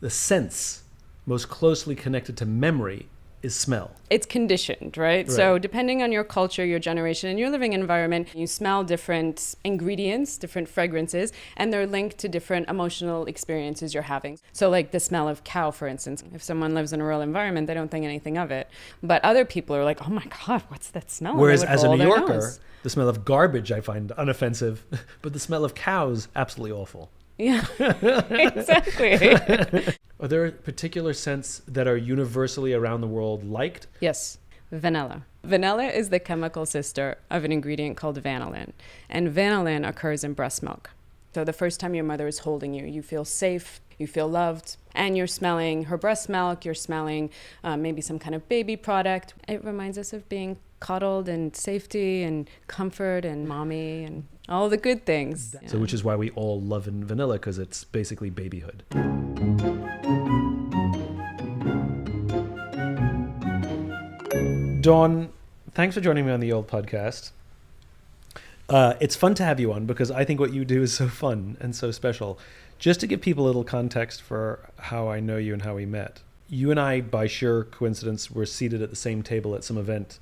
the sense most closely connected to memory is smell. It's conditioned, right? So depending on your culture, your generation, and your living environment, you smell different ingredients, different fragrances, and they're linked to different emotional experiences you're having. So like the smell of cow, for instance, if someone lives in a rural environment, they don't think anything of it. But other people are like, oh my God, what's that smell? Whereas as a New Yorker, the smell of garbage I find unoffensive, but the smell of cows, absolutely awful. Yeah, exactly. Are there particular scents that are universally around the world liked? Yes, vanilla. Vanilla is the chemical sister of an ingredient called vanillin. And vanillin occurs in breast milk. So the first time your mother is holding you, you feel safe, you feel loved, and you're smelling her breast milk, you're smelling maybe some kind of baby product. It reminds us of being coddled and safety and comfort and mommy and all the good things. So which is why we all love vanilla, because it's basically babyhood. Dawn, thanks for joining me on the old podcast. It's fun to have you on because I think what you do is so fun and so special. Just to give people a little context for how I know you and how we met. You and I, by sheer coincidence, were seated at the same table at some event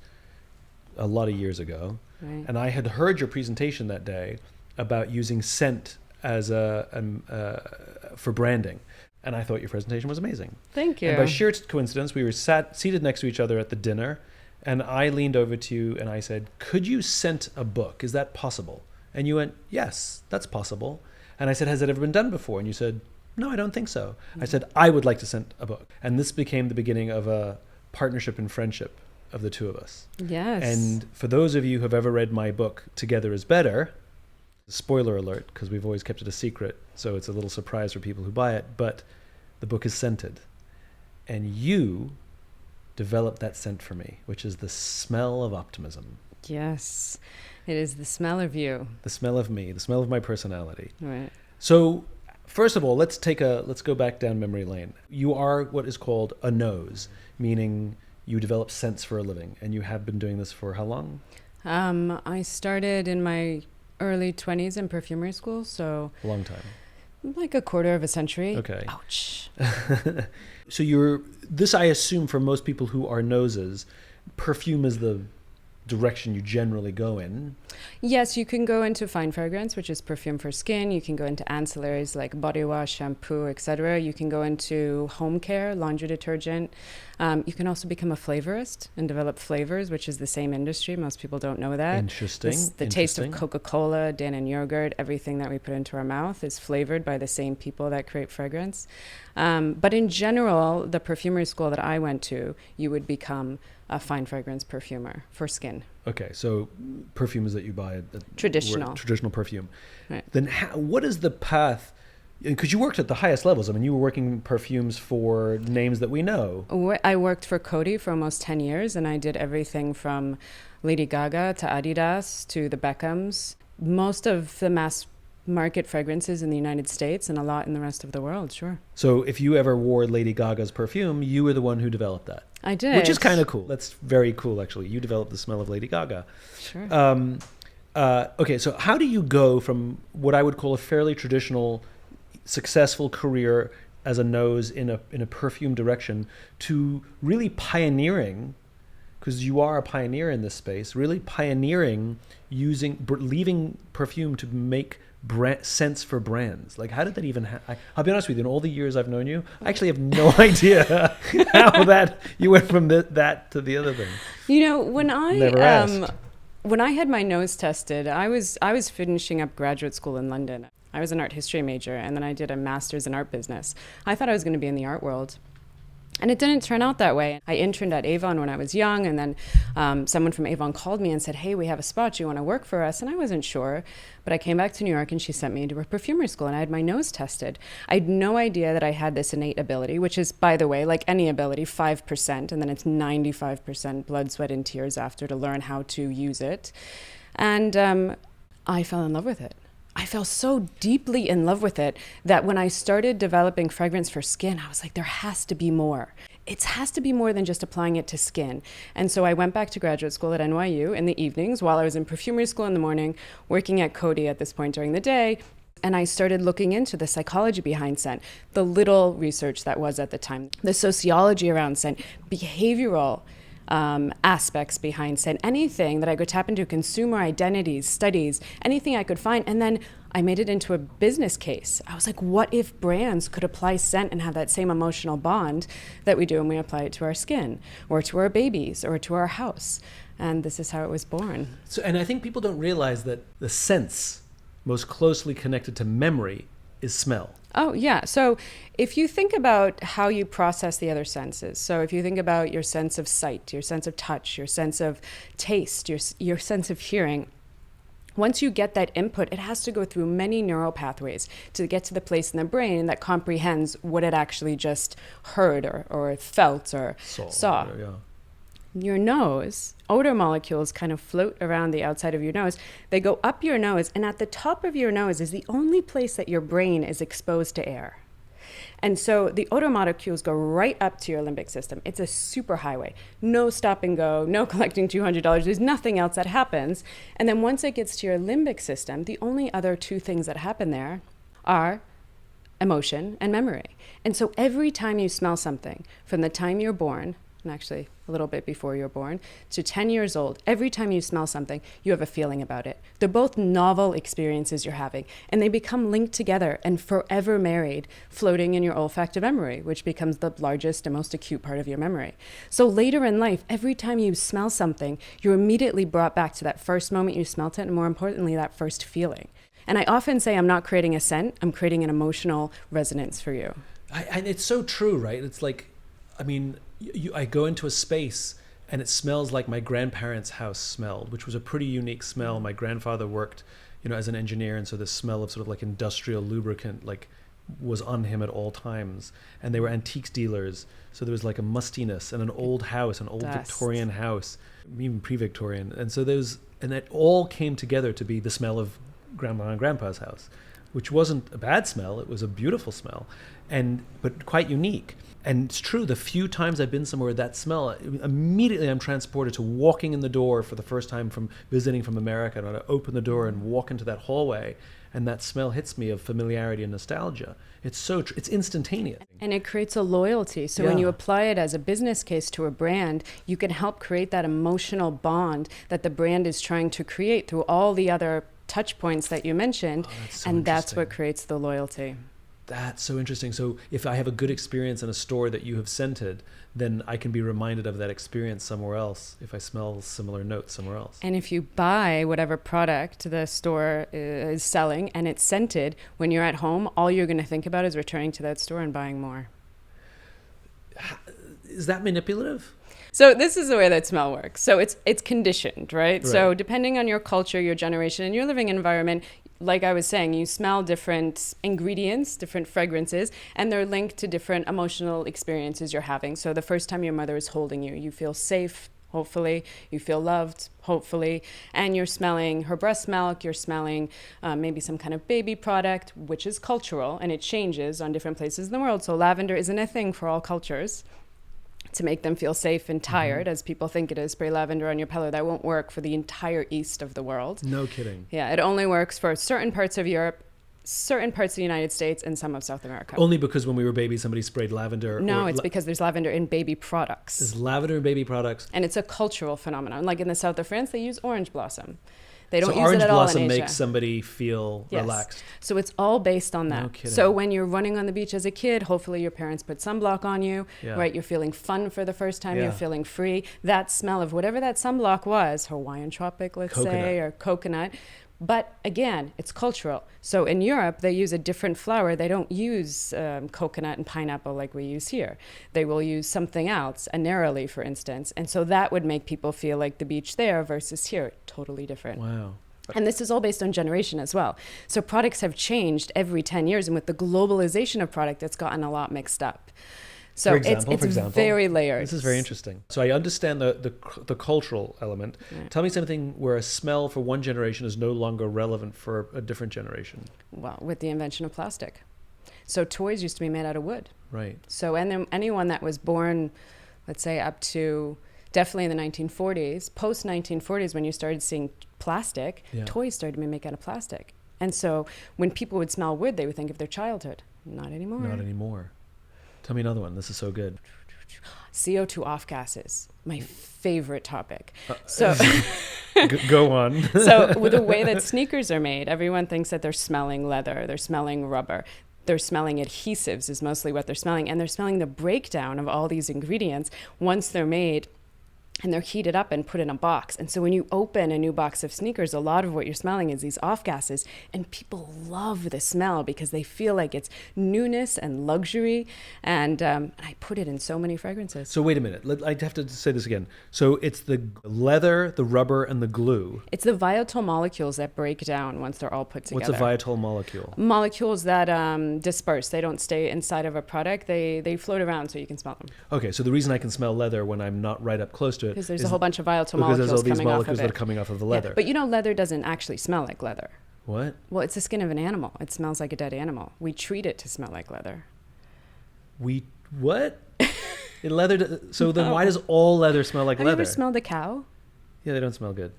a lot of years ago. Right. And I had heard your presentation that day about using scent as for branding. And I thought your presentation was amazing. Thank you. And by sheer coincidence, we were seated next to each other at the dinner. And I leaned over to you and I said, could you scent a book? Is that possible? And you went, yes, that's possible. And I said, has it ever been done before? And you said, no, I don't think so. I said, I would like to scent a book. And this became the beginning of a partnership and friendship of the two of us. Yes. And for those of you who have ever read my book, Together is Better, spoiler alert, because we've always kept it a secret, so it's a little surprise for people who buy it, but the book is scented. And you developed that scent for me, which is the smell of optimism. Yes, it is the smell of you. The smell of me, the smell of my personality. Right. So first of all, let's go back down memory lane. You are what is called a nose, meaning you develop scents for a living, and you have been doing this for how long? I started in my early 20s in perfumery school, so A long time. like a quarter of a century. Okay. Ouch. So this I assume for most people who are noses, perfume is the direction you generally go in. Yes, you can go into fine fragrance, which is perfume for skin. You can go into ancillaries like body wash, shampoo, etc. You can go into home care, laundry detergent. You can also become a flavorist and develop flavors, which is the same industry. Most people don't know that. Interesting. The taste of Coca-Cola, Dannon yogurt, everything that we put into our mouth is flavored by the same people that create fragrance. But in general, the perfumery school that I went to, you would become a fine fragrance perfumer for skin. Okay, so perfumes that you buy at traditional perfume. Right. Then what is the path? Because you worked at the highest levels. I mean, you were working perfumes for names that we know. I worked for Coty for almost 10 years, and I did everything from Lady Gaga to Adidas to the Beckhams. Most of the mass market fragrances in the United States and a lot in the rest of the world, sure. So if you ever wore Lady Gaga's perfume, you were the one who developed that. I did. Which is kind of cool. That's very cool, actually. You developed the smell of Lady Gaga. Sure. Okay, so how do you go from what I would call a fairly traditional, successful career as a nose in a perfume direction to really pioneering, because you are a pioneer in this space, really pioneering leaving perfume to make scents for brands? Like, how did that even I'll be honest with you, in all the years I've known you, I actually have no idea how that you went from that to the other thing. You know, when I had my nose tested, I was finishing up graduate school in London. I was an art history major, and then I did a master's in art business. I thought I was going to be in the art world. And it didn't turn out that way. I interned at Avon when I was young, and then someone from Avon called me and said, hey, we have a spot. Do you want to work for us? And I wasn't sure. But I came back to New York, and she sent me to a perfumery school, and I had my nose tested. I had no idea that I had this innate ability, which is, by the way, like any ability, 5%, and then it's 95% blood, sweat, and tears after to learn how to use it. And I fell in love with it. I fell so deeply in love with it that when I started developing fragrance for skin, I was like, there has to be more. It has to be more than just applying it to skin. And so I went back to graduate school at NYU in the evenings while I was in perfumery school in the morning, working at Coty at this point during the day. And I started looking into the psychology behind scent, the little research that was at the time, the sociology around scent, behavioral aspects behind scent, anything that I could tap into, consumer identities, studies, anything I could find. And then I made it into a business case. I was like, what if brands could apply scent and have that same emotional bond that we do when we apply it to our skin or to our babies or to our house? And this is how it was born. So, and I think people don't realize that the sense most closely connected to memory is smell. Oh, yeah. So if you think about how you process the other senses, so if you think about your sense of sight, your sense of touch, your sense of taste, your sense of hearing, once you get that input, it has to go through many neural pathways to get to the place in the brain that comprehends what it actually just heard or felt or saw. Yeah. Your nose, odor molecules kind of float around the outside of your nose. They go up your nose, and at the top of your nose is the only place that your brain is exposed to air. And so the odor molecules go right up to your limbic system. It's a super highway. No stop and go, no collecting $200. There's nothing else that happens. And then once it gets to your limbic system, the only other two things that happen there are emotion and memory. And so every time you smell something, from the time you're born, and actually a little bit before you're born, to 10 years old, every time you smell something, you have a feeling about it. They're both novel experiences you're having, and they become linked together and forever married, floating in your olfactive memory, which becomes the largest and most acute part of your memory. So later in life, every time you smell something, you're immediately brought back to that first moment you smelt it, and more importantly, that first feeling. And I often say I'm not creating a scent, I'm creating an emotional resonance for you. And it's so true, right? It's like, I mean, I go into a space and it smells like my grandparents' house smelled, which was a pretty unique smell. My grandfather worked, as an engineer, and so the smell of sort of like industrial lubricant was on him at all times. And they were antiques dealers, so there was like a mustiness, and an old house, an old Dust. Victorian house, even pre-Victorian. And so and it all came together to be the smell of Grandma and Grandpa's house, which wasn't a bad smell. It was a beautiful smell, but quite unique. And it's true, the few times I've been somewhere with that smell, immediately I'm transported to walking in the door for the first time from visiting from America. And I open the door and walk into that hallway, and that smell hits me of familiarity and nostalgia. It's so it's instantaneous. And it creates a loyalty. So when you apply it as a business case to a brand, you can help create that emotional bond that the brand is trying to create through all the other touch points that you mentioned. And that's what creates the loyalty. That's so interesting. So if I have a good experience in a store that you have scented, then I can be reminded of that experience somewhere else if I smell similar notes somewhere else. And if you buy whatever product the store is selling and it's scented, when you're at home, all you're going to think about is returning to that store and buying more. Is that manipulative? So this is the way that smell works. So it's conditioned, right? So depending on your culture, your generation, and your living environment, like I was saying, you smell different ingredients, different fragrances, and they're linked to different emotional experiences you're having. So the first time your mother is holding you, you feel safe, hopefully. You feel loved, hopefully. And you're smelling her breast milk, you're smelling maybe some kind of baby product, which is cultural, and it changes on different places in the world. So lavender isn't a thing for all cultures. To make them feel safe and tired, as people think it is, spray lavender on your pillow. That won't work for the entire east of the world. No kidding. Yeah, it only works for certain parts of Europe, certain parts of the United States, and some of South America. Only because when we were babies, somebody sprayed lavender? No, it's because there's lavender in baby products. There's lavender in baby products. And it's a cultural phenomenon. Like in the south of France, they use orange blossom. They don't so use it at all in Asia. Orange blossom makes somebody feel relaxed. So it's all based on that. No kidding. So when you're running on the beach as a kid, hopefully your parents put sunblock on you, right? You're feeling fun for the first time. You're feeling free. That smell of whatever that sunblock was, Hawaiian tropic, let's say, or coconut. But again, it's cultural. So in Europe, they use a different flower. They don't use coconut and pineapple like we use here. They will use something else, a neroli, for instance. And so that would make people feel like the beach there versus here, totally different. Wow. And this is all based on generation as well. So products have changed every 10 years. And with the globalization of product, it's gotten a lot mixed up. So it's very layered. This is very interesting. So I understand the cultural element. Right. Tell me something where a smell for one generation is no longer relevant for a different generation. Well, with the invention of plastic. So toys used to be made out of wood. Right. So anyone that was born, let's say up to definitely in the 1940s, post 1940s when you started seeing plastic, toys started to be made out of plastic. And so when people would smell wood, they would think of their childhood. Not anymore. Not anymore. Tell me another one. This is so good. CO2 off gases, my favorite topic. So go on. So with the way that sneakers are made, everyone thinks that they're smelling leather, they're smelling rubber, they're smelling adhesives is mostly what they're smelling. And they're smelling the breakdown of all these ingredients once they're made and they're heated up and put in a box. And so when you open a new box of sneakers, a lot of what you're smelling is these off gases. And people love the smell because they feel like it's newness and luxury. And I put it in so many fragrances. So wait a minute. I have to say this again. So it's the leather, the rubber, and the glue. It's the volatile molecules that break down once they're all put together. What's a volatile molecule? Molecules that disperse. They don't stay inside of a product. They float around so you can smell them. Okay, so the reason I can smell leather when I'm not right up close to it because there's a whole bunch of volatile because molecules there's all these coming molecules off of that are coming off of the leather. Yeah, but you know, leather doesn't actually smell like leather. What? Well, it's the skin of an animal. It smells like a dead animal. We treat it to smell like leather. What? So then why does all leather smell like leather? Have you ever smelled a cow? Yeah, they don't smell good.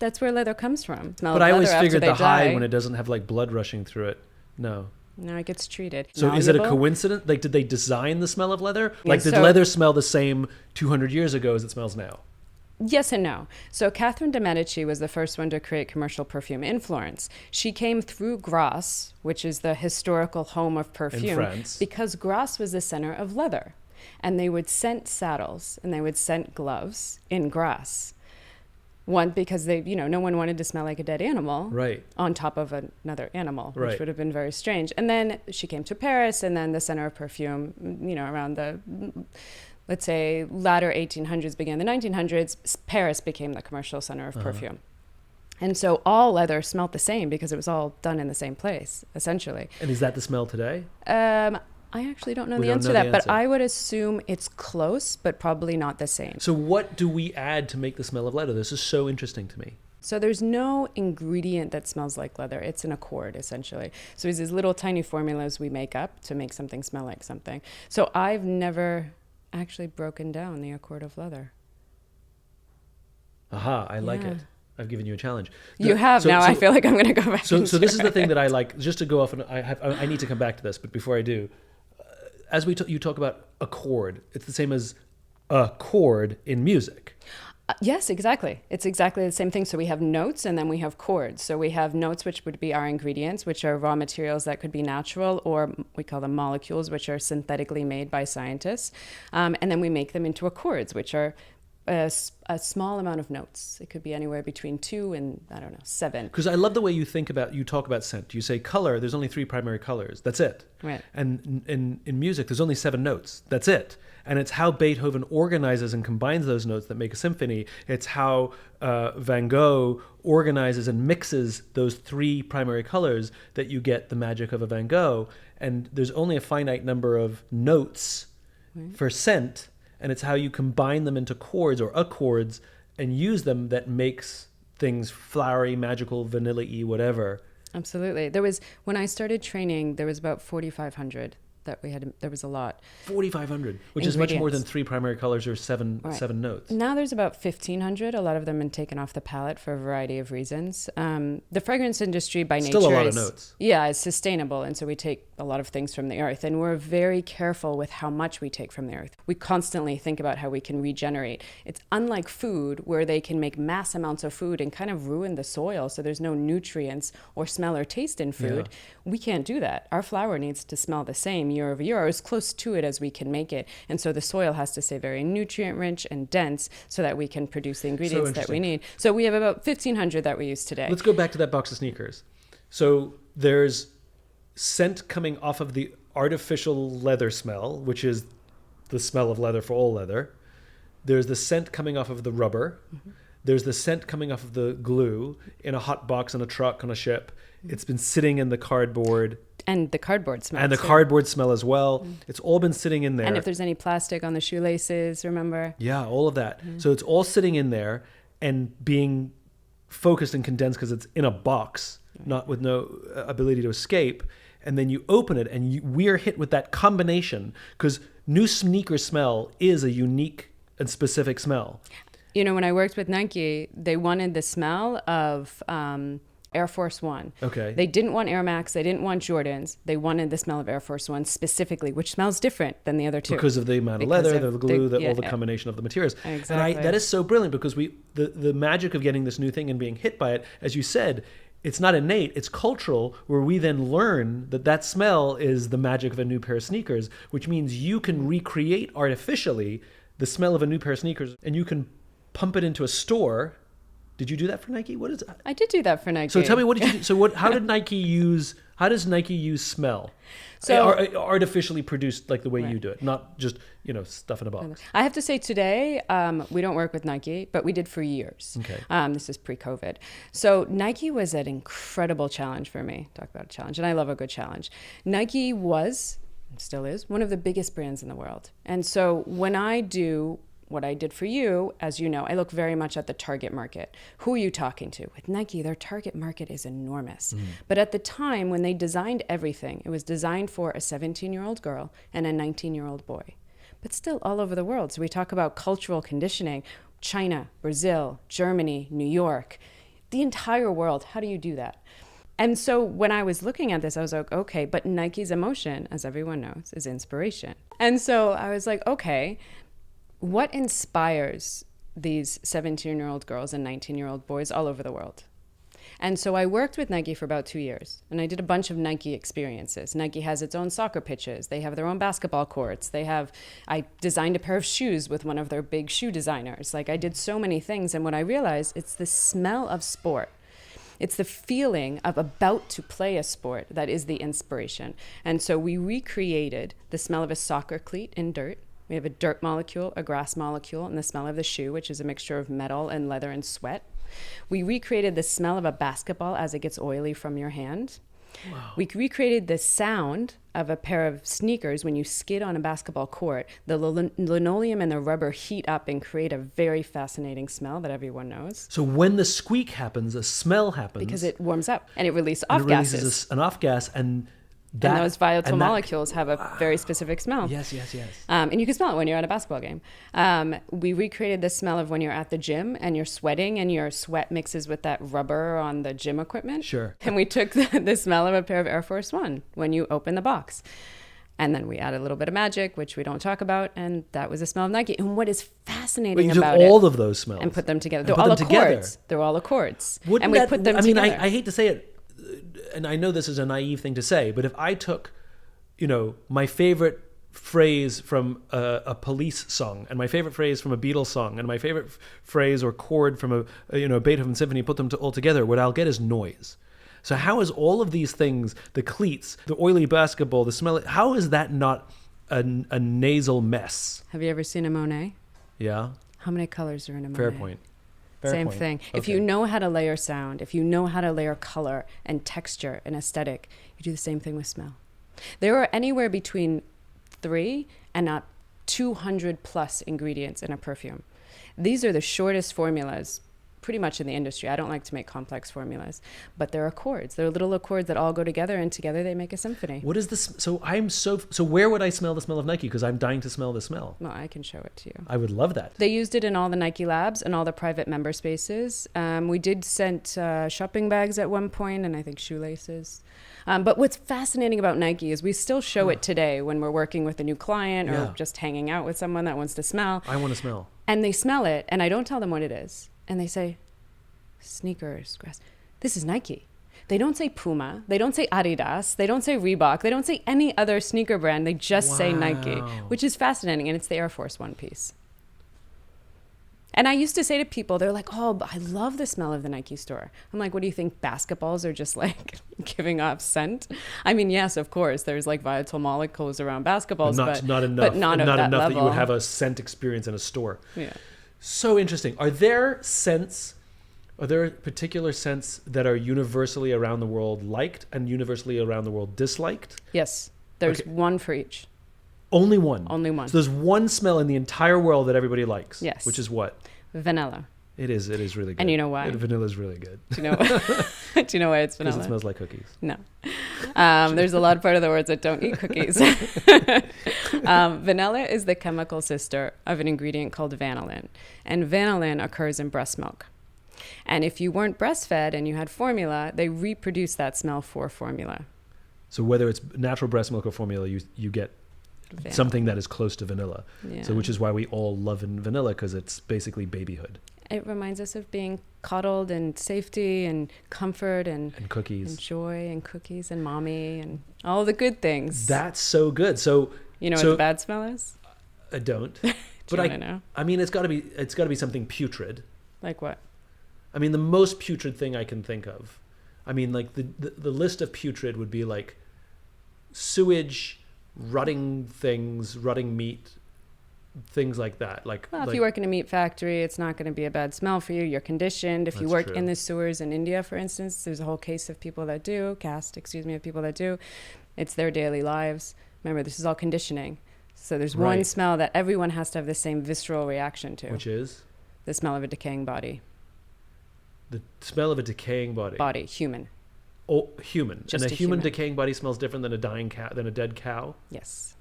That's where leather comes from. But I always figured the hide when it doesn't have like blood rushing through it. No, it gets treated. So Malleable. Is it a coincidence? Like, did they design the smell of leather? Yeah, Like, did leather smell the same 200 years ago as it smells now? Yes and no. So Catherine de Medici was the first one to create commercial perfume in Florence. She came through Grasse, which is the historical home of perfume, in France, because Grasse was the center of leather. And they would scent saddles and they would scent gloves in Grasse. One, because no one wanted to smell like a dead animal right, on top of another animal, right, which would have been very strange. And then she came to Paris, and then the center of perfume, around the, let's say, latter 1800s, began the 1900s, Paris became the commercial center of perfume. And so all leather smelled the same because it was all done in the same place, essentially. And is that the smell today? I actually don't know the answer to that, but I would assume it's close, but probably not the same. So what do we add to make the smell of leather? This is so interesting to me. So there's no ingredient that smells like leather. It's an accord, essentially. So there's these little tiny formulas we make up to make something smell like something. So I've never actually broken down the accord of leather. Aha, I like it. I've given you a challenge. You have. Now I feel like I'm going to go back. So this is the thing that I like. Just to go off, and I need to come back to this, but before I do, as you talk about a chord, it's the same as a chord in music. Yes, exactly. It's exactly the same thing. So we have notes and then we have chords. So we have notes, which would be our ingredients, which are raw materials that could be natural, or we call them molecules, which are synthetically made by scientists. And then we make them into accords, which are a small amount of notes. It could be anywhere between 2 and 7. Because I love the way you talk about scent. You say color, there's only 3 primary colors. That's it. Right. And in music, there's only 7 notes. That's it. And it's how Beethoven organizes and combines those notes that make a symphony. It's how Van Gogh organizes and mixes those 3 primary colors that you get the magic of a Van Gogh. And there's only a finite number of notes for scent. And it's how you combine them into chords or accords and use them that makes things flowery, magical, vanilla-y, whatever. Absolutely. When I started training, there was about 4,500 that we had. There was a lot. 4,500, which is much more than 3 primary colors or 7 notes. Now there's about 1,500. A lot of them have been taken off the palette for a variety of reasons. The fragrance industry by nature still a lot of notes. Yeah, it's sustainable, and so we take a lot of things from the earth, and we're very careful with how much we take from the earth. We constantly think about how we can regenerate. It's unlike food, where they can make mass amounts of food and kind of ruin the soil, so there's no nutrients or smell or taste in food. Yeah. We can't do that. Our flower needs to smell the same year over year, or as close to it as we can make it. And so the soil has to stay very nutrient rich and dense so that we can produce the ingredients that we need. So we have about 1,500 that we use today. Let's go back to that box of sneakers. So there's scent coming off of the artificial leather smell, which is the smell of leather for all leather. There's the scent coming off of the rubber. Mm-hmm. There's the scent coming off of the glue in a hot box on a truck on a ship. Mm-hmm. It's been sitting in the cardboard. And the cardboard smell. And the cardboard smell as well. Mm-hmm. It's all been sitting in there. And if there's any plastic on the shoelaces, remember? Yeah, all of that. Mm-hmm. So it's all sitting in there and being focused and condensed because it's in a box, not with no ability to escape. And then you open it and we're hit with that combination because new sneaker smell is a unique and specific smell. When I worked with Nike, they wanted the smell of Air Force One. Okay. They didn't want Air Max. They didn't want Jordans. They wanted the smell of Air Force One specifically, which smells different than the other two. Because of the amount of leather, the glue, all the combination of the materials. Exactly. And that is so brilliant because the magic of getting this new thing and being hit by it, as you said, it's not innate, it's cultural, where we then learn that smell is the magic of a new pair of sneakers, which means you can recreate artificially the smell of a new pair of sneakers and you can pump it into a store. Did you do that for Nike? What is it? I did do that for Nike. So tell me, what did you do? So how does Nike use smell? So artificially produced, like the way you do it, not just, stuff in a box. I have to say today, we don't work with Nike, but we did for years. Okay. This is pre-COVID. So Nike was an incredible challenge for me. Talk about a challenge. And I love a good challenge. Nike was, still is, one of the biggest brands in the world. And so when I do what I did for you, as you know, I look very much at the target market. Who are you talking to? With Nike, their target market is enormous. But at the time when they designed everything, it was designed for a 17-year-old girl and a 19-year-old boy, but still all over the world. So we talk about cultural conditioning, China, Brazil, Germany, New York, the entire world. How do you do that? And so when I was looking at this, I was like, okay, but Nike's emotion, as everyone knows, is inspiration. And so I was like, okay, what inspires these 17-year-old girls and 19-year-old boys all over the world? And so I worked with Nike for about 2 years, and I did a bunch of Nike experiences. Nike has its own soccer pitches. They have their own basketball courts. I designed a pair of shoes with one of their big shoe designers. Like, I did so many things, and what I realized, it's the smell of sport. It's the feeling of about to play a sport that is the inspiration. And so we recreated the smell of a soccer cleat in dirt. We have a dirt molecule, a grass molecule, and the smell of the shoe, which is a mixture of metal and leather and sweat. We recreated the smell of a basketball as it gets oily from your hand. Wow. We recreated the sound of a pair of sneakers when you skid on a basketball court. The linoleum and the rubber heat up and create a very fascinating smell that everyone knows. So when the squeak happens, a smell happens. Because it warms up and it releases off gases. It releases an off gas and those volatile molecules have a very specific smell. Yes. And you can smell it when you're at a basketball game. We recreated the smell of when you're at the gym and you're sweating and your sweat mixes with that rubber on the gym equipment. Sure. And we took the smell of a pair of Air Force One when you open the box. And then we added a little bit of magic, which we don't talk about, and that was the smell of Nike. And what is fascinating about it... all of those smells. And put them together. They're all accords. They're all accords. And we put them together. I hate to say it, and I know this is a naive thing to say, but if I took, my favorite phrase from a Police song, and my favorite phrase from a Beatles song, and my favorite phrase or chord from a Beethoven symphony, put them all together, what I'll get is noise. So how is all of these things, the cleats, the oily basketball, the smell, how is that not a nasal mess? Have you ever seen a Monet? Yeah. How many colors are in a Monet? Fair point. Same thing. Okay. If you know how to layer sound, if you know how to layer color and texture and aesthetic, you do the same thing with smell. There are anywhere between 3 and 200 plus ingredients in a perfume. These are the shortest formulas pretty much in the industry. I don't like to make complex formulas, but they're accords. They're little accords that all go together, and together they make a symphony. What is this? So where would I smell the smell of Nike? Because I'm dying to smell the smell. Well, I can show it to you. I would love that. They used it in all the Nike labs and all the private member spaces. We did send shopping bags at one point, and I think shoelaces. But what's fascinating about Nike is we still show it today when we're working with a new client or just hanging out with someone that wants to smell. I want to smell. And they smell it, and I don't tell them what it is. And they say, sneakers, grass. This is Nike. They don't say Puma. They don't say Adidas. They don't say Reebok. They don't say any other sneaker brand. They just say Nike, which is fascinating. And it's the Air Force One piece. And I used to say to people, they're like, oh, but I love the smell of the Nike store. I'm like, what do you think? Basketballs are just like giving off scent? I mean, yes, of course, there's like volatile molecules around basketballs, but not enough, that you would have a scent experience in a store. Yeah. So interesting. Are there particular scents that are universally around the world liked and universally around the world disliked? Yes. There's one for each. Only one? Only one. So there's one smell in the entire world that everybody likes? Yes. Which is what? Vanilla. It is really good. And you know why? Vanilla is really good. Do you know why it's vanilla? Because it smells like cookies. No. There's a lot of part of the world that don't eat cookies. Vanilla is the chemical sister of an ingredient called vanillin. And vanillin occurs in breast milk. And if you weren't breastfed and you had formula, they reproduce that smell for formula. So whether it's natural breast milk or formula, you get something that is close to vanilla. Yeah. So which is why we all love vanilla, because it's basically babyhood. It reminds us of being coddled and safety and comfort and cookies and joy and cookies and mommy and all the good things. That's so good. So you know what the bad smell is? I don't. But I know. I mean, it's got to be something putrid. Like what? I mean, the most putrid thing I can think of. I mean, like the list of putrid would be like sewage, rotting things, rotting meat, things like that. If you work in a meat factory, it's not going to be a bad smell for you. You're conditioned. If you work in the sewers in India, for instance, there's a whole case of people that do, of people that do. It's their daily lives. Remember, this is all conditioning. So there's one smell that everyone has to have the same visceral reaction to. Which is? The smell of a decaying body. The smell of a decaying body? Body, human. Oh, human. Just and a human decaying body smells different than a dead cow? Yes.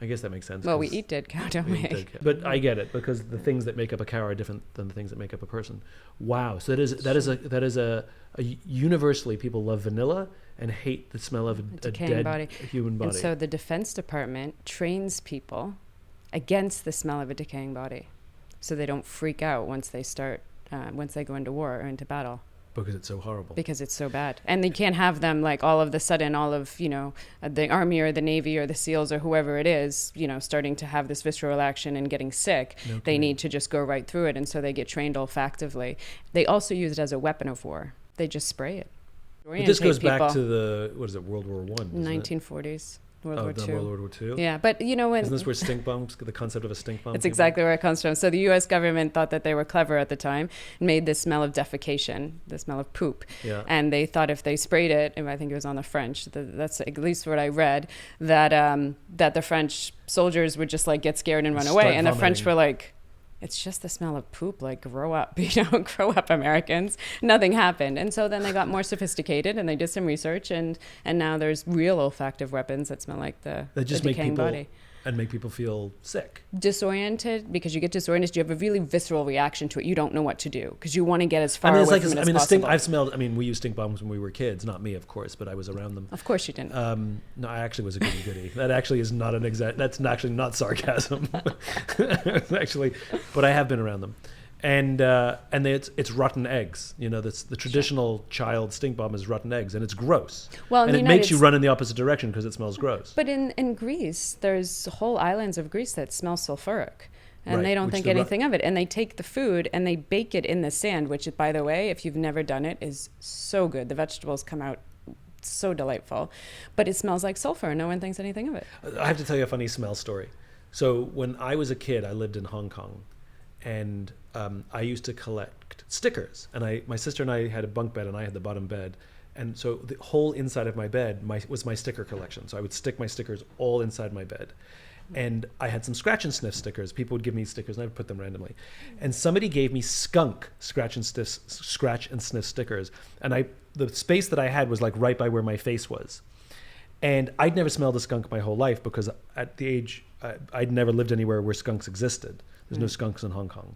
I guess that makes sense. Well, we eat dead cow, don't we? But I get it, because the things that make up a cow are different than the things that make up a person. Wow. So that is a universally, people love vanilla and hate the smell of a dead body. Human body. And so the Defense Department trains people against the smell of a decaying body, so they don't freak out once they go into war or into battle. Because it's so horrible. Because it's so bad. And they can't have them like all of the sudden, all of, the Army or the Navy or the SEALs or whoever it is, starting to have this visceral action and getting sick. No they need to just go right through it. And so they get trained olfactively. They also use it as a weapon of war. They just spray it. But this goes back to World War I? 1940s. World War II. World War II? Yeah, but when... Isn't this where stink bombs, the concept of a stink bomb? It's exactly where it comes from. So the U.S. government thought that they were clever at the time, made this smell of defecation, the smell of poop. Yeah. And they thought if they sprayed it, and I think it was on the French, that's at least what I read, that the French soldiers would just get scared and run away. And the French were like, it's just the smell of poop, grow up, grow up, Americans. Nothing happened. And so then they got more sophisticated and they did some research, and now there's real olfactive weapons that smell like the decaying body. And make people feel sick. Disoriented, because you get disoriented. You have a really visceral reaction to it. You don't know what to do because you want to get as far away from it as possible. We used stink bombs when we were kids. Not me, of course, but I was around them. Of course you didn't. No, I actually was a goody. That actually is not that's actually not sarcasm. Actually, but I have been around them. And it's rotten eggs. That's the traditional child stink bomb is rotten eggs, and it's gross. Well, and it makes you run in the opposite direction because it smells gross. But in Greece, there's whole islands of Greece that smell sulfuric, and they don't think anything of it. And they take the food and they bake it in the sand, which, by the way, if you've never done it, is so good. The vegetables come out so delightful, but it smells like sulfur, and no one thinks anything of it. I have to tell you a funny smell story. So when I was a kid, I lived in Hong Kong, and I used to collect stickers, and my sister and I had a bunk bed, and I had the bottom bed, and so the whole inside of my bed was my sticker collection. So I would stick my stickers all inside my bed, and I had some scratch and sniff stickers. People would give me stickers, and I would put them randomly, and somebody gave me skunk scratch and sniff stickers, and the space that I had was right by where my face was, and I'd never smelled a skunk my whole life because at the age I'd never lived anywhere where skunks existed. There's no skunks in Hong Kong.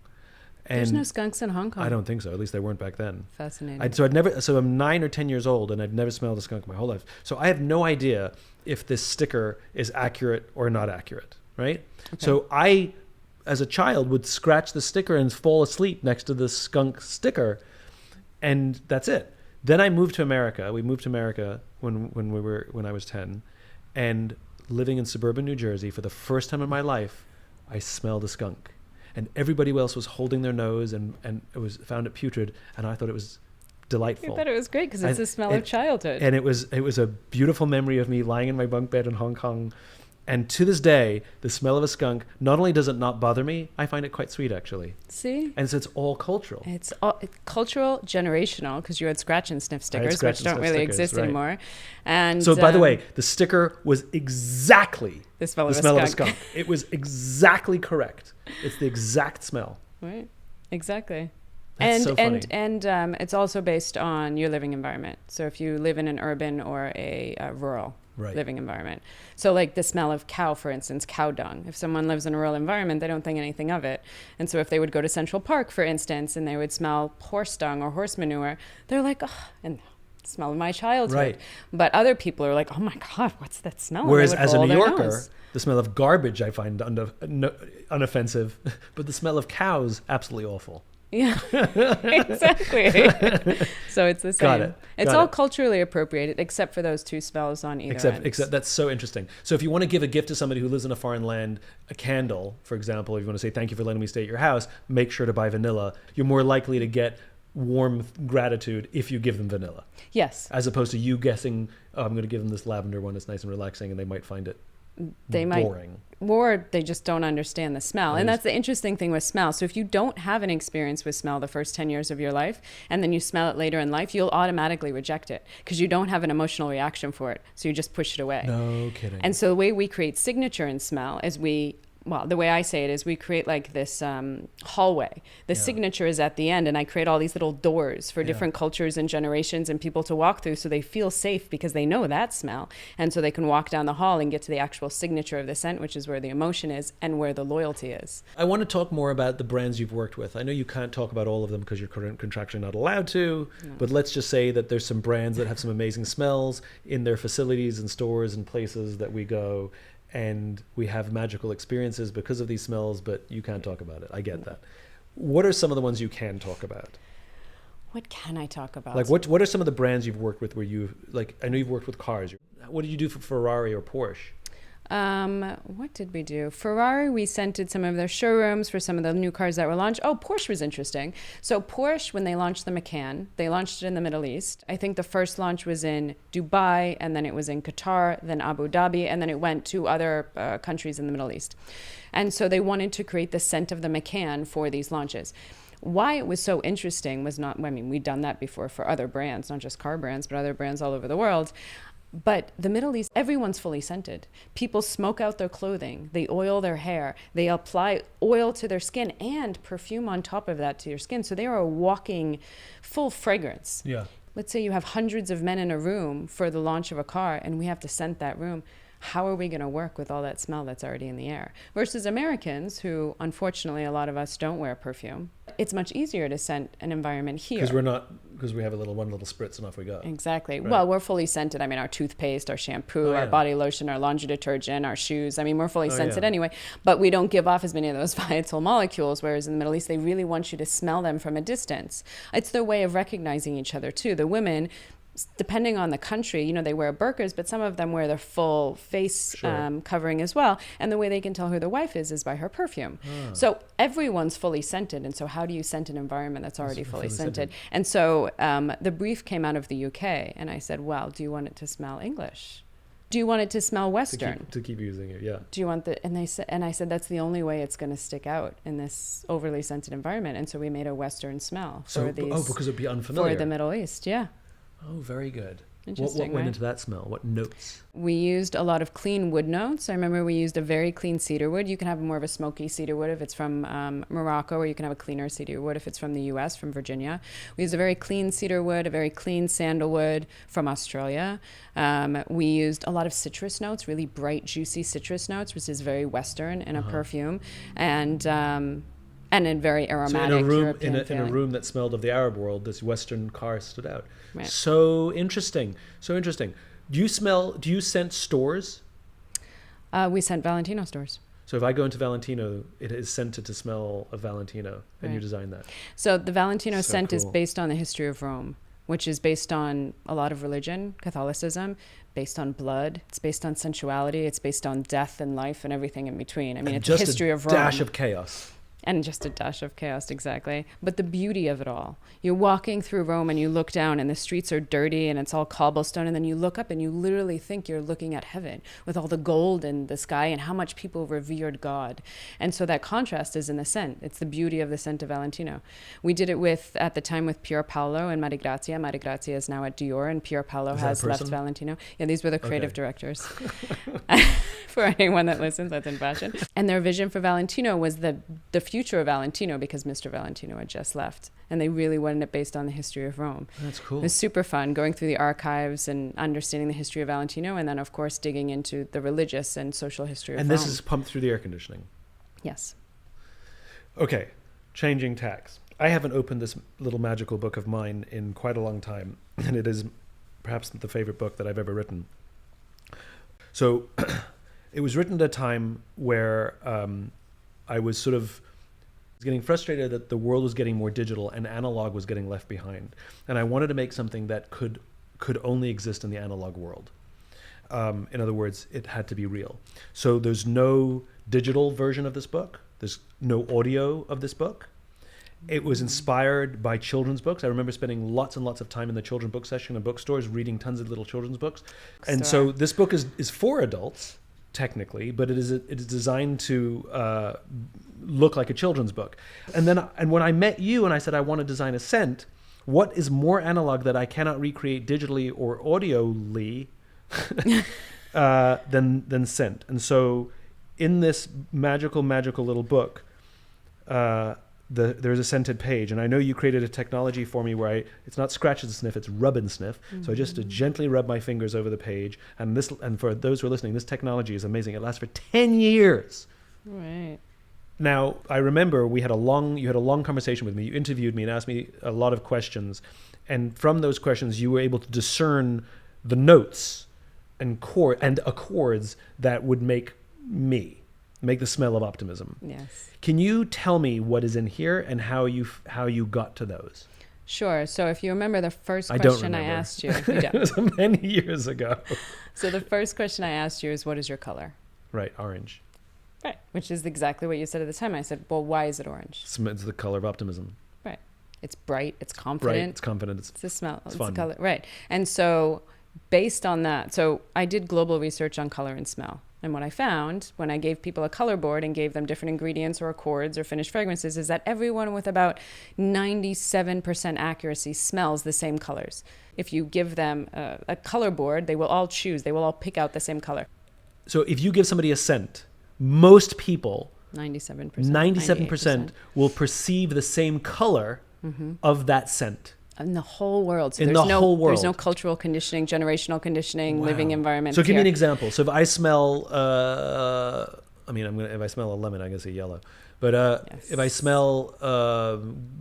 And there's no skunks in Hong Kong. I don't think so. At least they weren't back then. Fascinating. So I'm 9 or 10 years old, and I've never smelled a skunk my whole life. So I have no idea if this sticker is accurate or not accurate, right? Okay. So I, as a child, would scratch the sticker and fall asleep next to the skunk sticker, and that's it. Then I moved to America. We moved to America when I was 10, and living in suburban New Jersey for the first time in my life, I smelled a skunk. And everybody else was holding their nose and found it putrid, and I thought it was delightful. I thought it was great because it's the smell of childhood. And it was a beautiful memory of me lying in my bunk bed in Hong Kong. And to this day, the smell of a skunk, not only does it not bother me, I find it quite sweet, actually. See? And so it's all cultural. It's all cultural, generational, because you had scratch and sniff stickers, which don't really exist anymore. And so, by the way, the sticker was exactly the smell of a skunk. It was exactly correct. It's the exact smell. Right. Exactly. That's so funny. And it's also based on your living environment. So if you live in an urban or a rural living environment. So like the smell of cow, for instance, cow dung. If someone lives in a rural environment, they don't think anything of it. And so if they would go to Central Park, for instance, and they would smell horse dung or horse manure, they're like, oh, and the smell of my childhood. Right. But other people are like, oh my God, what's that smell? Whereas as a New Yorker, the smell of garbage I find unoffensive, but the smell of cows, absolutely awful. Yeah, exactly. So it's the same. It's all culturally appropriated, except for those two smells on either end. Except that's so interesting. So if you want to give a gift to somebody who lives in a foreign land, a candle, for example, if you want to say thank you for letting me stay at your house, make sure to buy vanilla. You're more likely to get warm gratitude if you give them vanilla. Yes. As opposed to you guessing, oh, I'm going to give them this lavender one that's nice and relaxing, and they might find it boring. Or they just don't understand the smell. And that's the interesting thing with smell. So if you don't have an experience with smell the first 10 years of your life, and then you smell it later in life, you'll automatically reject it because you don't have an emotional reaction for it. So you just push it away. No kidding. And so the way we create signature in smell is the way I say it is we create like this hallway. The signature is at the end, and I create all these little doors for different cultures and generations and people to walk through so they feel safe because they know that smell. And so they can walk down the hall and get to the actual signature of the scent, which is where the emotion is and where the loyalty is. I want to talk more about the brands you've worked with. I know you can't talk about all of them because you're contractually not allowed to, but let's just say that there's some brands that have some amazing smells in their facilities and stores and places that we go, and we have magical experiences because of these smells, but you can't talk about it. I get that. What are some of the ones you can talk about? What can I talk about? Like what are some of the brands you've worked with where I know you've worked with cars. What did you do for Ferrari or Porsche? What did we do? Ferrari, we scented some of their showrooms for some of the new cars that were launched. Oh, Porsche was interesting. So Porsche, when they launched the Macan, they launched it in the Middle East. I think the first launch was in Dubai, and then it was in Qatar, then Abu Dhabi, and then it went to other countries in the Middle East. And so they wanted to create the scent of the Macan for these launches. Why it was so interesting was we'd done that before for other brands, not just car brands, but other brands all over the world. But the Middle East, everyone's fully scented. People smoke out their clothing. They oil their hair. They apply oil to their skin and perfume on top of that to your skin. So they are a walking full fragrance. Yeah. Let's say you have hundreds of men in a room for the launch of a car and we have to scent that room. How are we going to work with all that smell that's already in the air? Versus Americans, who unfortunately a lot of us don't wear perfume. It's much easier to scent an environment here. Because we have one little spritz and off we go. Exactly. Right. Well, we're fully scented. I mean, our toothpaste, our shampoo, our body lotion, our laundry detergent, our shoes. I mean, we're fully scented anyway. But we don't give off as many of those volatile molecules, whereas in the Middle East, they really want you to smell them from a distance. It's their way of recognizing each other, too. The women, depending on the country, they wear burqas, but some of them wear their full face covering as well. And the way they can tell who their wife is by her perfume. So everyone's fully scented. And so how do you scent an environment that's already fully scented? And so the brief came out of the UK, and I said, well, do you want it to smell English? Do you want it to smell Western? To keep using it, yeah. Do you want and I said that's the only way it's going to stick out in this overly scented environment. And so we made a Western smell for these. Because it'd be unfamiliar. For the Middle East, yeah. Oh, very good. Interesting, what went into that smell? What notes? We used a lot of clean wood notes. I remember we used a very clean cedar wood. You can have more of a smoky cedar wood if it's from Morocco, or you can have a cleaner cedar wood if it's from the US, from Virginia. We used a very clean cedar wood, a very clean sandalwood from Australia. We used a lot of citrus notes, really bright, juicy citrus notes, which is very Western in a perfume. And a very aromatic European in a room that smelled of the Arab world, this Western car stood out. Right. So interesting. Do you scent stores? We scent Valentino stores. So if I go into Valentino, it is scented to smell of Valentino, and you design that. So the Valentino scent cool. is based on the history of Rome, which is based on a lot of religion, Catholicism, based on blood. It's based on sensuality. It's based on death and life and everything in between. I mean, it's the history of Rome. Dash of chaos. And just a dash of chaos, exactly. But the beauty of it all. You're walking through Rome and you look down and the streets are dirty and it's all cobblestone. And then you look up and you literally think you're looking at heaven with all the gold in the sky and how much people revered God. And so that contrast is in the scent. It's the beauty of the scent of Valentino. We did it at the time with Pier Paolo and Mari Grazia. Mari Grazia is now at Dior and Pier Paolo has left Valentino. Yeah, these were the creative directors. For anyone that listens, that's in fashion. And their vision for Valentino was the future of Valentino because Mr. Valentino had just left. And they really wanted it based on the history of Rome. That's cool. It was super fun going through the archives and understanding the history of Valentino, and then, of course, digging into the religious and social history of Rome. And this is pumped through the air conditioning? Yes. Okay, changing tacks. I haven't opened this little magical book of mine in quite a long time, and it is perhaps the favorite book that I've ever written. So it was written at a time where I was sort of getting frustrated that the world was getting more digital and analog was getting left behind. And I wanted to make something that could only exist in the analog world. In other words, it had to be real. So there's no digital version of this book. There's no audio of this book. It was inspired by children's books. I remember spending lots and lots of time in the children's book section of bookstores reading tons of little children's books. And so this book is for adults, technically, but it is designed to look like a children's book. And when I met you and I said I want to design a scent, what is more analog that I cannot recreate digitally or audioly than scent? And so in this magical little book, there's a scented page, and I know you created a technology for me where it's not scratch and sniff, it's rub and sniff. Mm-hmm. So I just gently rub my fingers over the page, and for those who are listening, this technology is amazing. It lasts for 10 years. Right. Now, I remember you had a long conversation with me. You interviewed me and asked me a lot of questions, and from those questions, you were able to discern the notes and accords that would make the smell of optimism. Yes. Can you tell me what is in here and how you got to those? Sure. So if you remember the first question I asked you. You don't. It was many years ago. So the first question I asked you is, what is your color? Right, orange. Right, which is exactly what you said at the time. I said, well, why is it orange? It's the color of optimism. Right. It's it's confident. It's confident. It's the smell. It's fun. The color. Right. And so based on that, so I did global research on color and smell. And what I found when I gave people a color board and gave them different ingredients or accords or finished fragrances is that everyone with about 97% accuracy smells the same colors. If you give them a color board, they will all pick out the same color. So if you give somebody a scent, most people, 97% will perceive the same color of that scent. In the whole world. So whole world. There's no cultural conditioning, generational conditioning, living environment. So give me an example. So if I smell, if I smell a lemon, I'm going to say yellow. But if I smell,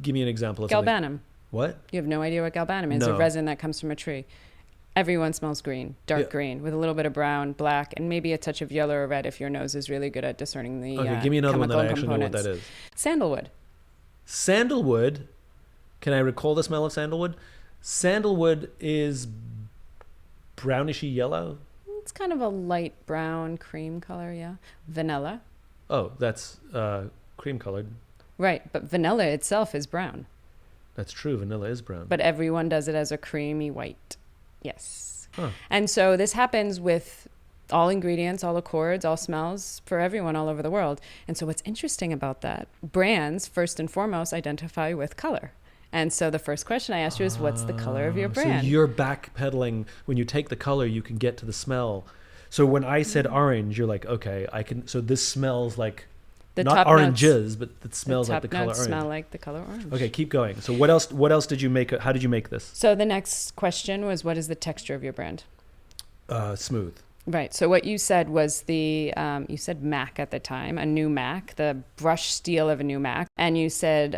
give me an example of galbanum. Something. What? You have no idea what galbanum is. No. A resin that comes from a tree. Everyone smells green, dark green, with a little bit of brown, black, and maybe a touch of yellow or red if your nose is really good at discerning the give me another one that I actually components. know what that is. Sandalwood. Sandalwood. Can I recall the smell of sandalwood? Sandalwood is brownishy yellow. It's kind of a light brown cream color, yeah. Vanilla. Oh, that's cream colored. Right, but vanilla itself is brown. That's true, vanilla is brown. But everyone does it as a creamy white. Yes. Huh. And so this happens with all ingredients, all accords, all smells for everyone all over the world. And so what's interesting about that, brands, first and foremost, identify with color. And so the first question I asked you is, what's the color of your brand? So you're backpedaling. When you take the color, you can get to the smell. So when I said orange, you're like, okay, I can. So this smells like not oranges, but it smells like the color orange. Smell like the color orange. Okay, keep going. So what else did you make? How did you make this? So the next question was, what is the texture of your brand? Smooth. Right. So what you said was you said Mac at the time, a new Mac, the brush steel of a new Mac, and you said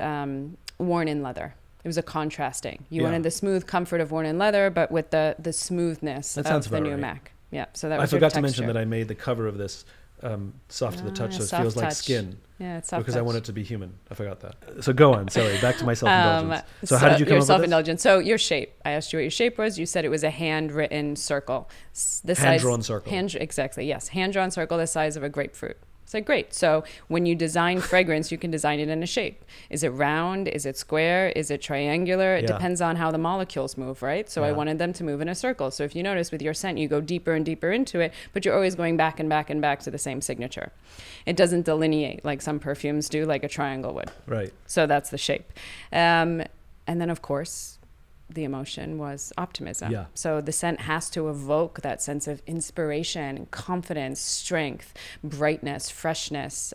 worn in leather. It was a contrasting. You wanted the smooth comfort of worn in leather, but with the smoothness of the new Mac. Yeah. So that was I forgot your to mention that I made the cover of this soft to the touch, so it feels like skin. Yeah, it's soft because touch. I want it to be human. I forgot that. So go on. Sorry, back to my self-indulgence. So how did you come up with this? Self-indulgence. So your shape. I asked you what your shape was. You said it was a handwritten circle. Hand-drawn circle. Exactly, yes. Hand-drawn circle the size of a grapefruit. So great. So when you design fragrance, you can design it in a shape. Is it round? Is it square? Is it triangular? It depends on how the molecules move, right? So I wanted them to move in a circle. So if you notice with your scent, you go deeper and deeper into it, but you're always going back and back and back to the same signature. It doesn't delineate like some perfumes do, like a triangle would. Right. So that's the shape. And then, of course, the emotion was optimism. Yeah. So the scent has to evoke that sense of inspiration, confidence, strength, brightness, freshness,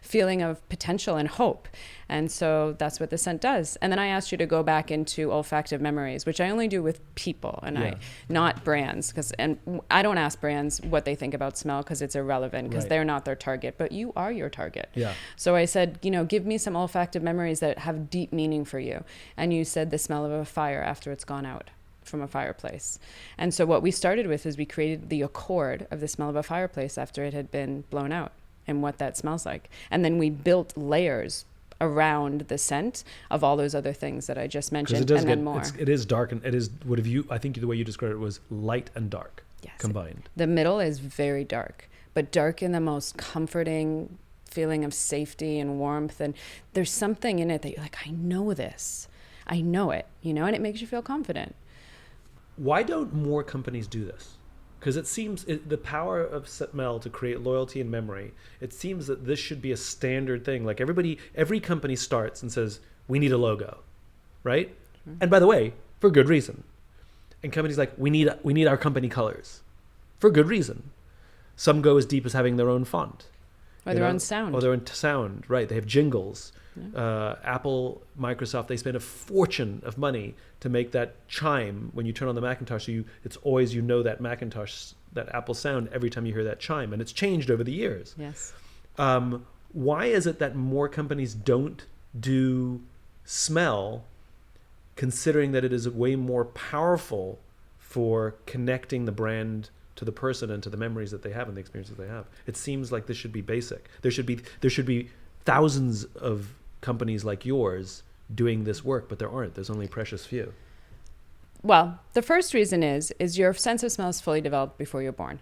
feeling of potential and hope. And so that's what the scent does. And then I asked you to go back into olfactive memories, which I only do with people and not brands. And I don't ask brands what they think about smell because it's irrelevant, because they're not their target, but you are your target. Yeah. So I said, give me some olfactive memories that have deep meaning for you. And you said the smell of a fire after it's gone out from a fireplace. And so what we started with is we created the accord of the smell of a fireplace after it had been blown out and what that smells like. And then we built layers around the scent of all those other things that I just mentioned, and then more. It is dark, and it is, I think the way you described it was light and dark combined. The middle is very dark, but dark in the most comforting feeling of safety and warmth. And there's something in it that you're like, I know this. I know it, and it makes you feel confident. Why don't more companies do this? Because it seems the power of smell to create loyalty and memory, it seems that this should be a standard thing. Like every company starts and says, we need a logo, right? Mm-hmm. And by the way, for good reason. And companies like, we need our company colors, for good reason. Some go as deep as having their own font. Or their own sound. Or their own sound, right. They have jingles. Yeah. Apple, Microsoft, they spend a fortune of money to make that chime when you turn on the Macintosh. So it's always, that Macintosh, that Apple sound every time you hear that chime. And it's changed over the years. Yes. Why is it that more companies don't do smell, considering that it is way more powerful for connecting the brand to the person and to the memories that they have and the experiences they have? It seems like this should be basic. There should be thousands of companies like yours doing this work, but there aren't. There's only a precious few. Well, the first reason is your sense of smell is fully developed before you're born.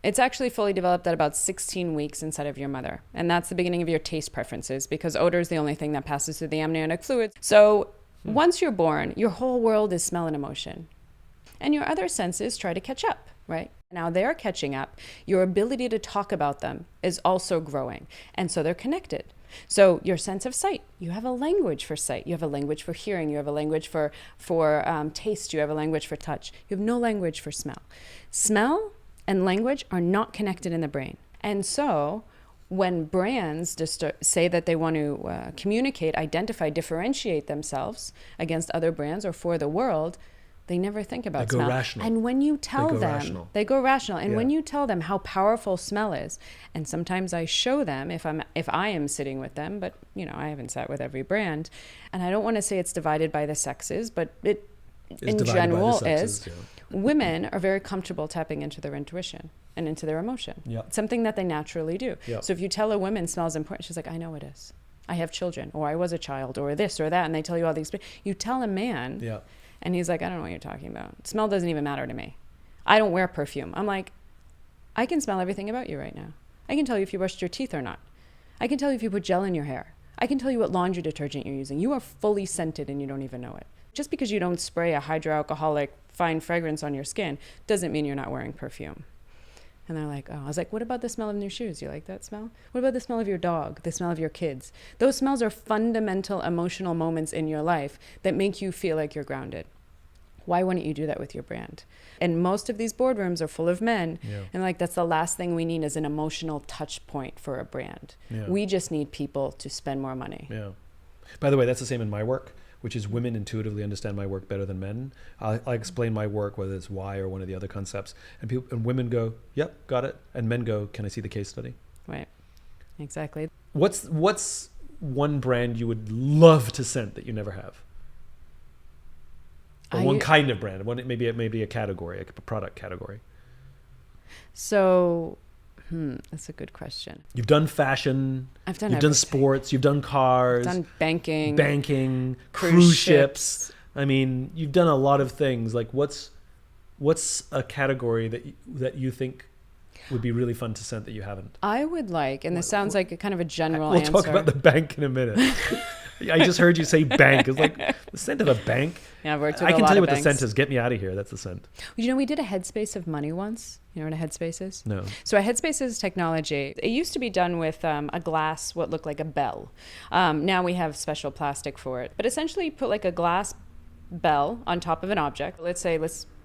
It's actually fully developed at about 16 weeks inside of your mother. And that's the beginning of your taste preferences, because odor is the only thing that passes through the amniotic fluid. So once you're born, your whole world is smell and emotion. And your other senses try to catch up, right? Now they're catching up. Your ability to talk about them is also growing. And so they're connected. So your sense of sight, you have a language for sight. You have a language for hearing. You have a language for taste. You have a language for touch. You have no language for smell. Smell and language are not connected in the brain. And so when brands just say that they want to communicate, identify, differentiate themselves against other brands or for the world, they never think about smell. Rational. And when you tell them, they go rational. And Yeah. when you tell them how powerful smell is, and sometimes I show them if I am sitting with them, but I haven't sat with every brand, and I don't want to say it's divided by the sexes, but it in general is. Yeah. Women are very comfortable tapping into their intuition and into their emotion. Yeah. It's something that they naturally do. Yeah. So if you tell a woman smell is important, she's like, I know it is. I have children, or I was a child, or this or that, and they tell you all these. You tell a man. Yeah. And he's like, I don't know what you're talking about. Smell doesn't even matter to me. I don't wear perfume. I'm like, I can smell everything about you right now. I can tell you if you brushed your teeth or not. I can tell you if you put gel in your hair. I can tell you what laundry detergent you're using. You are fully scented and you don't even know it. Just because you don't spray a hydroalcoholic fine fragrance on your skin doesn't mean you're not wearing perfume. And they're like, oh, I was like, what about the smell of new shoes? You like that smell? What about the smell of your dog? The smell of your kids? Those smells are fundamental emotional moments in your life that make you feel like you're grounded. Why wouldn't you do that with your brand? And most of these boardrooms are full of men. Yeah. And that's the last thing we need is an emotional touch point for a brand. Yeah. We just need people to spend more money. Yeah. By the way, that's the same in my work, which is women intuitively understand my work better than men. I explain my work, whether it's why or one of the other concepts, and women go, yep, got it. And men go, can I see the case study? Right. Exactly. What's one brand you would love to scent that you never have? Or one kind of brand, maybe a category, a product category. So, that's a good question. You've done fashion. I've done You've everything. done sports. You've done cars. I've done banking, cruise ships. I mean, you've done a lot of things. Like, what's a category that you think would be really fun to scent that you haven't? I would like, and this sounds like a kind of a general answer. We'll talk about the bank in a minute. I just heard you say bank. It's like the scent of a bank. Yeah, I've worked with I a can lot tell you of what banks. the scent is. Get me out of here. That's the scent. We did a headspace of money once. You know what a headspace is? No. So a headspace is technology. It used to be done with a glass, what looked like a bell. Now we have special plastic for it. But essentially you put like a glass bell on top of an object.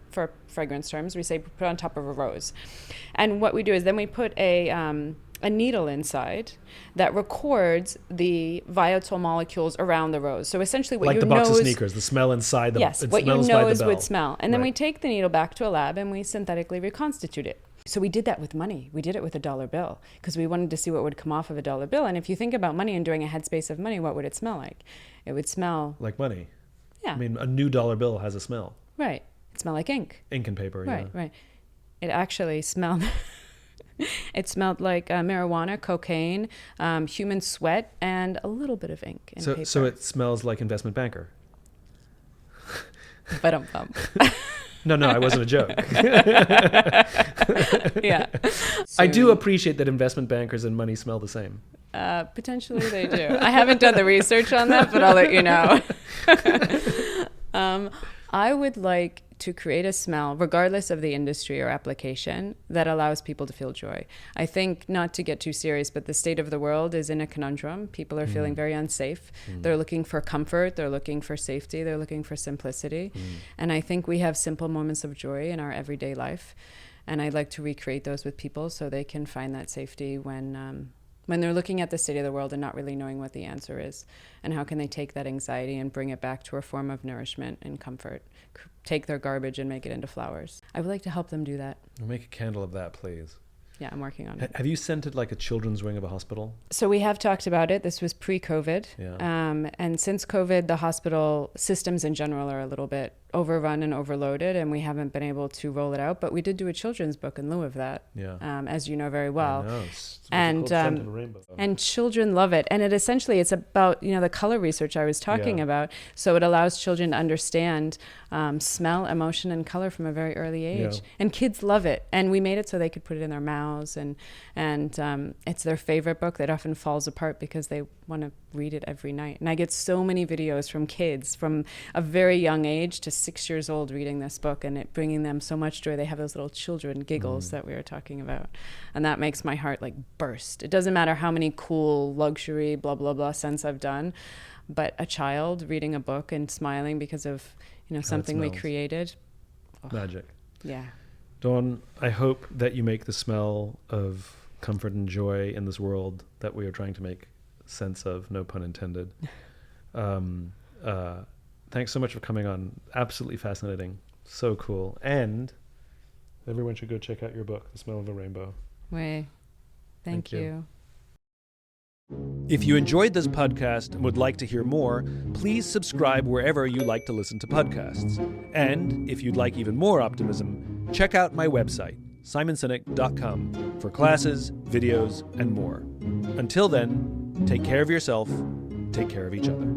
For fragrance terms, we say put on top of a rose. And what we do is then we put a needle inside that records the volatile molecules around the rose. So essentially what like your the box nose... of sneakers, the smell inside them. Yes, what your nose would smell. And then we take the needle back to a lab and we synthetically reconstitute it. So we did that with money. We did it with a dollar bill because we wanted to see what would come off of a dollar bill. And if you think about money and doing a headspace of money, what would it smell like? It would smell... like money. Yeah. I mean, a new dollar bill has a smell. Right. It smelled like ink. Ink and paper, yeah. Right. It actually smelled... It smelled like marijuana, cocaine, human sweat, and a little bit of ink and paper. So it smells like investment banker. Ba-dum-bum. No, it wasn't a joke. Yeah. I do appreciate that investment bankers and money smell the same. Potentially they do. I haven't done the research on that, but I'll let you know. I would like to create a smell, regardless of the industry or application, that allows people to feel joy. I think, not to get too serious, but the state of the world is in a conundrum. People are feeling very unsafe. They're looking for comfort. They're looking for safety. They're looking for simplicity. And I think we have simple moments of joy in our everyday life. And I'd like to recreate those with people so they can find that safety when they're looking at the state of the world and not really knowing what the answer is. And how can they take that anxiety and bring it back to a form of nourishment and comfort? Take their garbage and make it into flowers. I would like to help them do that. We'll make a candle of that, please. Yeah, I'm working on it. Have you scented like a children's wing of a hospital? So we have talked about it. This was pre-COVID. Yeah. And since COVID, the hospital systems in general are a little bit overrun and overloaded, and we haven't been able to roll it out. But we did do a children's book in lieu of that, as you know very well. I know. And Scent of a Rainbow. And children love it. And it's about, the color research I was talking about. So it allows children to understand smell, emotion, and color from a very early age. Yeah. And kids love it. And we made it so they could put it in their mouths. And it's their favorite book that often falls apart because they want to read it every night. And I get so many videos from kids from a very young age to 6 years old reading this book, and it bringing them so much joy. They have those little children giggles that we were talking about. And that makes my heart like burst. It doesn't matter how many cool luxury blah, blah, blah scents I've done, but a child reading a book and smiling because of, something we created. Oh, magic. Yeah. Dawn, I hope that you make the smell of comfort and joy in this world that we are trying to make sense of, no pun intended. Thanks so much for coming on. Absolutely fascinating. So cool. And everyone should go check out your book, The Smell of a Rainbow. Thank you. If you enjoyed this podcast and would like to hear more, please subscribe wherever you like to listen to podcasts. And if you'd like even more optimism, check out my website, simonsinek.com, for classes, videos, and more. Until then, take care of yourself, take care of each other.